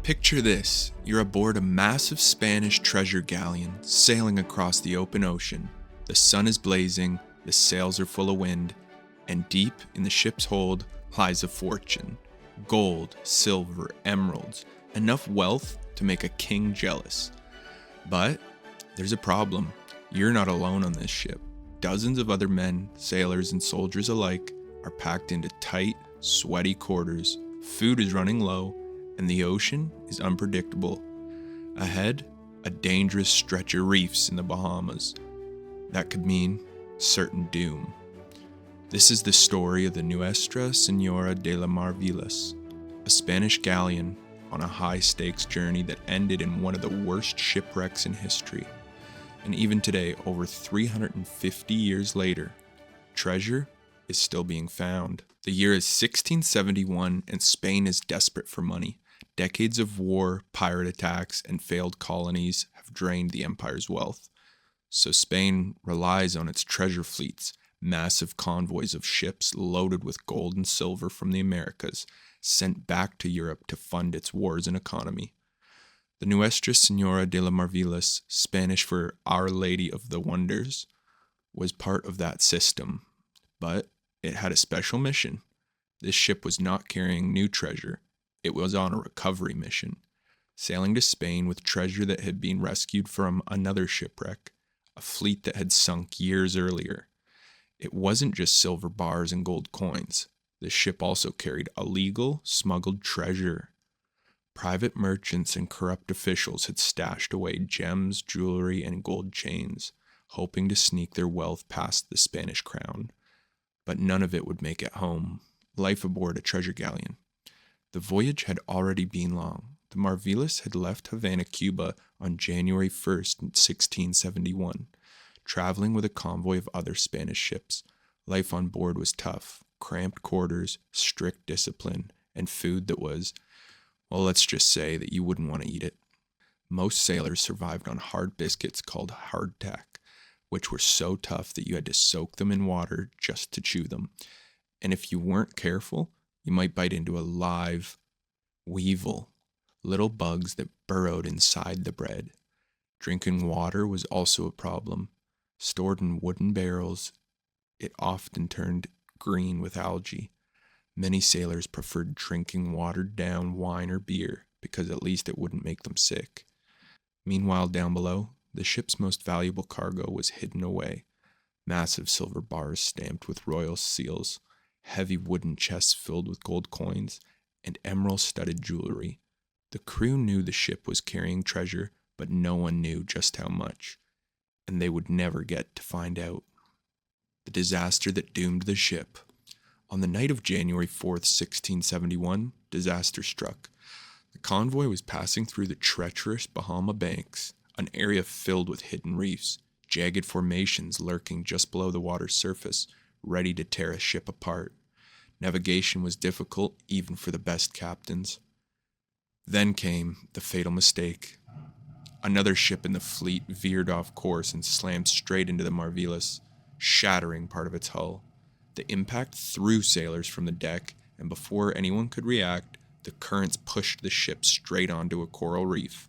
Picture this, you're aboard a massive Spanish treasure galleon sailing across the open ocean. The sun is blazing, the sails are full of wind, and deep in the ship's hold lies a fortune. Gold, silver, emeralds, enough wealth to make a king jealous. But there's a problem. You're not alone on this ship. Dozens of other men, sailors, and soldiers alike are packed into tight, sweaty quarters. Food is running low, and the ocean is unpredictable. Ahead, a dangerous stretch of reefs in the Bahamas. That could mean certain doom. This is the story of the Nuestra Senora de las Maravillas, a Spanish galleon on a high-stakes journey that ended in one of the worst shipwrecks in history. And even today, over 350 years later, treasure is still being found. The year is 1671, and Spain is desperate for money. Decades of war, pirate attacks, and failed colonies have drained the empire's wealth. So Spain relies on its treasure fleets, massive convoys of ships loaded with gold and silver from the Americas, sent back to Europe to fund its wars and economy. The Nuestra Senora de las Maravillas, Spanish for Our Lady of the Wonders, was part of that system, but it had a special mission. This ship was not carrying new treasure. It was on a recovery mission, sailing to Spain with treasure that had been rescued from another shipwreck, a fleet that had sunk years earlier. It wasn't just silver bars and gold coins. The ship also carried illegal, smuggled treasure. Private merchants and corrupt officials had stashed away gems, jewelry, and gold chains, hoping to sneak their wealth past the Spanish crown. But none of it would make it home. Life aboard a treasure galleon. The voyage had already been long. The Maravillas had left Havana, Cuba on January 1st, 1671, traveling with a convoy of other Spanish ships. Life on board was tough. Cramped quarters, strict discipline, and food that was, well, let's just say that you wouldn't want to eat it. Most sailors survived on hard biscuits called hardtack, which were so tough that you had to soak them in water just to chew them. And if you weren't careful, you might bite into a live weevil, little bugs that burrowed inside the bread. Drinking water was also a problem. Stored in wooden barrels, it often turned green with algae. Many sailors preferred drinking watered-down wine or beer because at least it wouldn't make them sick. Meanwhile, down below, the ship's most valuable cargo was hidden away. Massive silver bars stamped with royal seals, heavy wooden chests filled with gold coins, and emerald-studded jewelry. The crew knew the ship was carrying treasure, but no one knew just how much, and they would never get to find out. The disaster that doomed the ship. On the night of January 4th, 1671, disaster struck. The convoy was passing through the treacherous Bahama Banks, an area filled with hidden reefs, jagged formations lurking just below the water's surface, ready to tear a ship apart. Navigation was difficult even for the best captains. Then came the fatal mistake. Another ship in the fleet veered off course and slammed straight into the Maravillas, shattering part of its hull. The impact threw sailors from the deck, and before anyone could react, the currents pushed the ship straight onto a coral reef.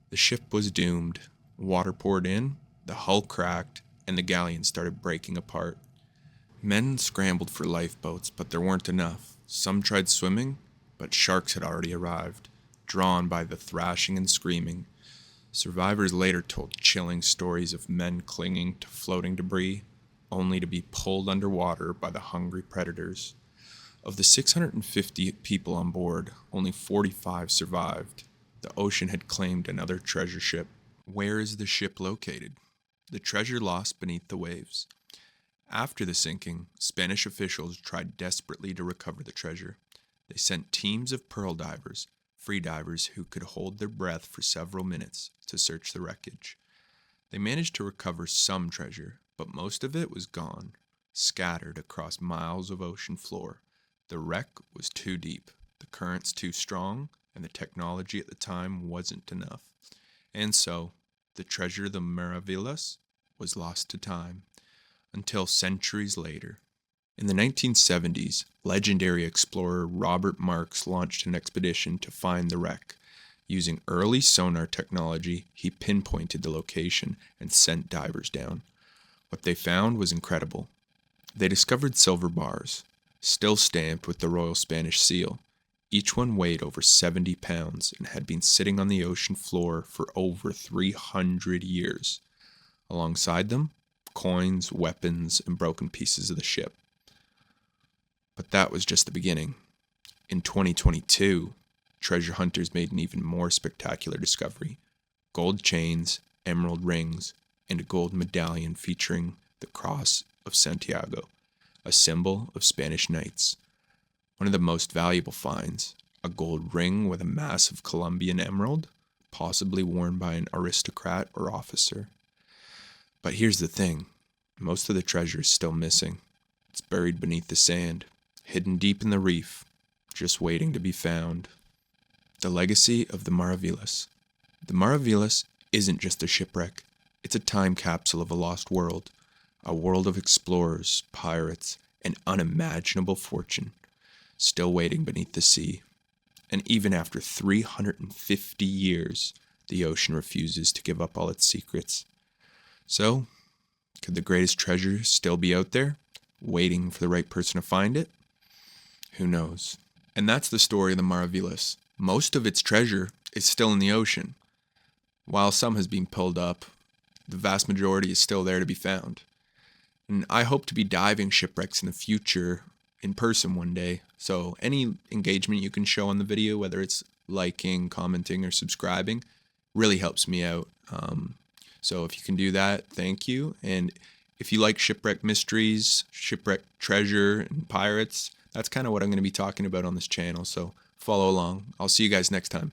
The ship was doomed. Water poured in, the hull cracked, and the galleon started breaking apart. Men scrambled for lifeboats, but there weren't enough. Some tried swimming, but sharks had already arrived, drawn by the thrashing and screaming. Survivors later told chilling stories of men clinging to floating debris, only to be pulled underwater by the hungry predators. Of the 650 people on board, only 45 survived. The ocean had claimed another treasure ship. Where is the ship located? The treasure lost beneath the waves. After the sinking, Spanish officials tried desperately to recover the treasure. They sent teams of pearl divers, free divers who could hold their breath for several minutes, to search the wreckage. They managed to recover some treasure, but most of it was gone, scattered across miles of ocean floor. The wreck was too deep, the currents too strong, and the technology at the time wasn't enough. And so, the treasure of the Maravillas was lost to time, until centuries later, In the 1970s, legendary explorer Robert Marks launched an expedition to find the wreck. Using early sonar technology, he pinpointed the location and sent divers down. What they found was incredible. They discovered silver bars, still stamped with the Royal Spanish seal. Each one weighed over 70 pounds and had been sitting on the ocean floor for over 300 years. Alongside them, coins, weapons, and broken pieces of the ship. But that was just the beginning. In 2022, treasure hunters made an even more spectacular discovery: gold chains, emerald rings, and a gold medallion featuring the Cross of Santiago, a symbol of Spanish knights. One of the most valuable finds, a gold ring with a massive Colombian emerald, possibly worn by an aristocrat or officer. But here's the thing, most of the treasure is still missing. It's buried beneath the sand, hidden deep in the reef, just waiting to be found. The legacy of the Maravillas. The Maravillas isn't just a shipwreck. It's a time capsule of a lost world. A world of explorers, pirates, and unimaginable fortune. Still waiting beneath the sea. And even after 350 years, the ocean refuses to give up all its secrets. So, could the greatest treasure still be out there, waiting for the right person to find it? Who knows? And that's the story of the Maravillas. Most of its treasure is still in the ocean. While some has been pulled up, the vast majority is still there to be found. And I hope to be diving shipwrecks in the future in person one day. So any engagement you can show on the video, whether it's liking, commenting, or subscribing, really helps me out. So if you can do that, thank you. And if you like shipwreck mysteries, shipwreck treasure, and pirates, that's kind of what I'm going to be talking about on this channel. So follow along. I'll see you guys next time.